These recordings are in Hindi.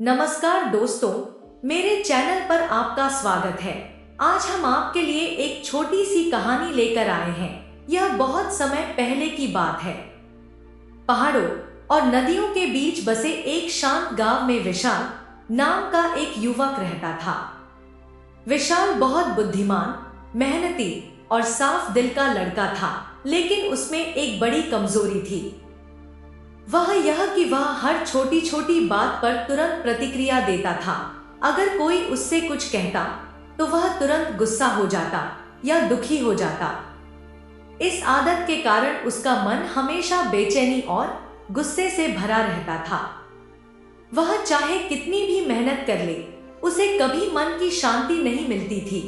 नमस्कार दोस्तों, मेरे चैनल पर आपका स्वागत है। आज हम आपके लिए एक छोटी सी कहानी लेकर आए हैं। यह बहुत समय पहले की बात है। पहाड़ों और नदियों के बीच बसे एक शांत गांव में विशाल नाम का एक युवक रहता था। विशाल बहुत बुद्धिमान, मेहनती और साफ दिल का लड़का था, लेकिन उसमें एक बड़ी कमजोरी थी। वह यह कि वह हर छोटी छोटी बात पर तुरंत प्रतिक्रिया देता था। अगर कोई उससे कुछ कहता तो वह तुरंत गुस्सा हो जाता या दुखी हो जाता। इस आदत के कारण उसका मन हमेशा बेचैनी और गुस्से से भरा रहता था। वह चाहे कितनी भी मेहनत कर ले, उसे कभी मन की शांति नहीं मिलती थी।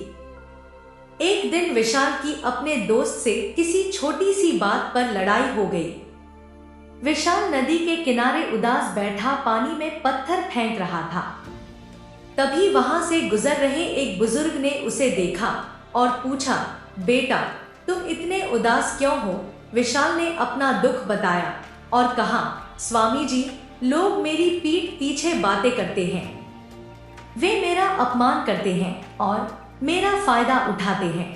एक दिन विशाल की अपने दोस्त से किसी छोटी सी बात पर लड़ाई हो गई। विशाल नदी के किनारे उदास बैठा पानी में पत्थर फेंक रहा था। तभी वहां से गुजर रहे एक बुजुर्ग ने उसे देखा और पूछा, बेटा तुम इतने उदास क्यों हो? विशाल ने अपना दुख बताया और कहा, स्वामी जी, लोग मेरी पीठ पीछे बातें करते हैं। वे मेरा अपमान करते हैं और मेरा फायदा उठाते हैं।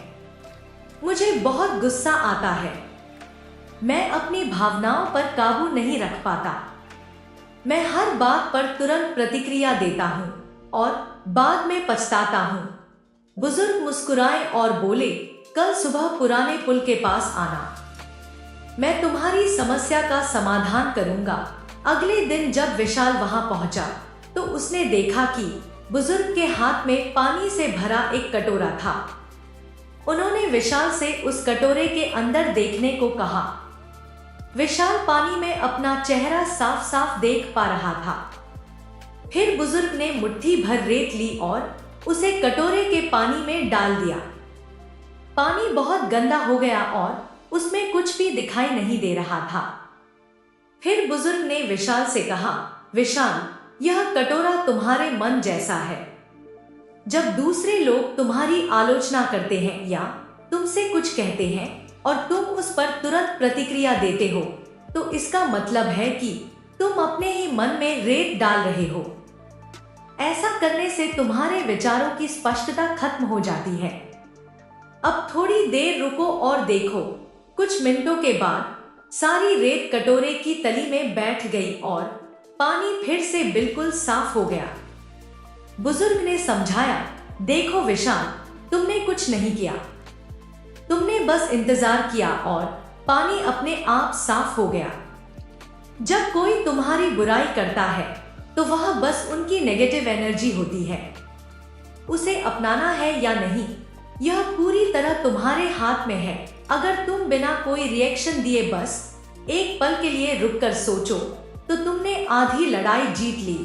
मुझे बहुत गुस्सा आता है। मैं अपनी भावनाओं पर काबू नहीं रख पाता। मैं हर बात पर तुरंत प्रतिक्रिया देता हूँ और बाद में पछताता हूँ। बुजुर्ग मुस्कुराए और बोले, कल सुबह पुराने पुल के पास आना, मैं तुम्हारी समस्या का समाधान करूंगा। अगले दिन जब विशाल वहां पहुंचा तो उसने देखा कि बुजुर्ग के हाथ में पानी से भरा एक कटोरा था। उन्होंने विशाल से उस कटोरे के अंदर देखने को कहा। विशाल पानी में अपना चेहरा साफ साफ देख पा रहा था। फिर बुजुर्ग ने मुट्ठी भर रेत ली और उसे कटोरे के पानी में डाल दिया। पानी बहुत गंदा हो गया और उसमें कुछ भी दिखाई नहीं दे रहा था। फिर बुजुर्ग ने विशाल से कहा, विशाल, यह कटोरा तुम्हारे मन जैसा है। जब दूसरे लोग तुम्हारी आलोचना करते हैं या तुमसे कुछ कहते हैं और तुम उस पर तुरंत प्रतिक्रिया देते हो, तो इसका मतलब है कि तुम अपने ही मन में रेत डाल रहे हो। ऐसा करने से तुम्हारे विचारों की स्पष्टता खत्म हो जाती है। अब थोड़ी देर रुको और देखो। कुछ मिनटों के बाद सारी रेत कटोरे की तली में बैठ गई और पानी फिर से बिल्कुल साफ हो गया। बुजुर्ग ने समझाया, देखो विशाल, तुमने कुछ नहीं किया। तुमने बस इंतजार किया और पानी अपने आप साफ हो गया। जब कोई तुम्हारी बुराई करता है तो वह बस उनकी नेगेटिव एनर्जी होती है। उसे अपनाना है या नहीं, यह पूरी तरह तुम्हारे हाथ में है। अगर तुम बिना कोई रिएक्शन दिए बस एक पल के लिए रुककर सोचो तो तुमने आधी लड़ाई जीत ली।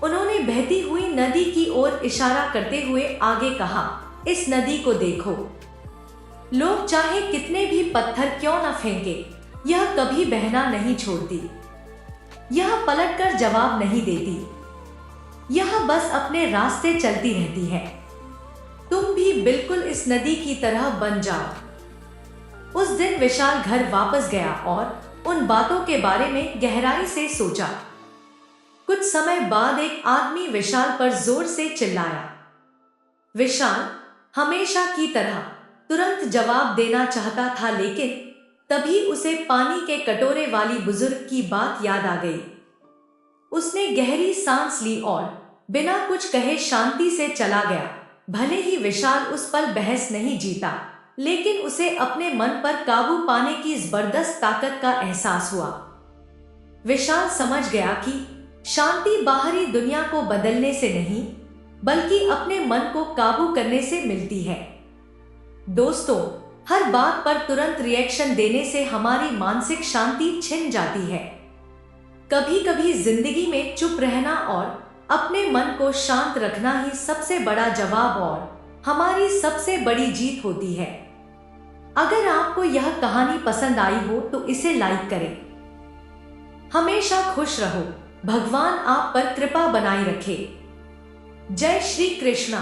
उन्होंने बहती हुई नदी की ओर इशारा करते हुए आगे कहा, इस नदी को देखो। लोग चाहे कितने भी पत्थर क्यों न फेंके, यह कभी बहना नहीं छोड़ती। यह पलटकर जवाब नहीं देती। यह बस अपने रास्ते चलती रहती है। तुम भी बिल्कुल इस नदी की तरह बन जाओ। उस दिन विशाल घर वापस गया और उन बातों के बारे में गहराई से सोचा। कुछ समय बाद एक आदमी विशाल पर जोर से चिल्लाया। विशाल हमेशा की तरह तुरंत जवाब देना चाहता था, लेकिन तभी उसे पानी के कटोरे वाली बुजुर्ग की बात याद आ गई। उसने गहरी सांस ली और बिना कुछ कहे शांति से चला गया। भले ही विशाल उस पल बहस नहीं जीता, लेकिन उसे अपने मन पर काबू पाने की जबरदस्त ताकत का एहसास हुआ। विशाल समझ गया कि शांति बाहरी दुनिया को बदलने से नहीं, बल्कि अपने मन को काबू करने से मिलती है। दोस्तों, हर बात पर तुरंत रिएक्शन देने से हमारी मानसिक शांति छिन जाती है। कभी कभी जिंदगी में चुप रहना और अपने मन को शांत रखना ही सबसे बड़ा जवाब और हमारी सबसे बड़ी जीत होती है। अगर आपको यह कहानी पसंद आई हो तो इसे लाइक करें। हमेशा खुश रहो। भगवान आप पर कृपा बनाए रखे। जय श्री कृष्णा।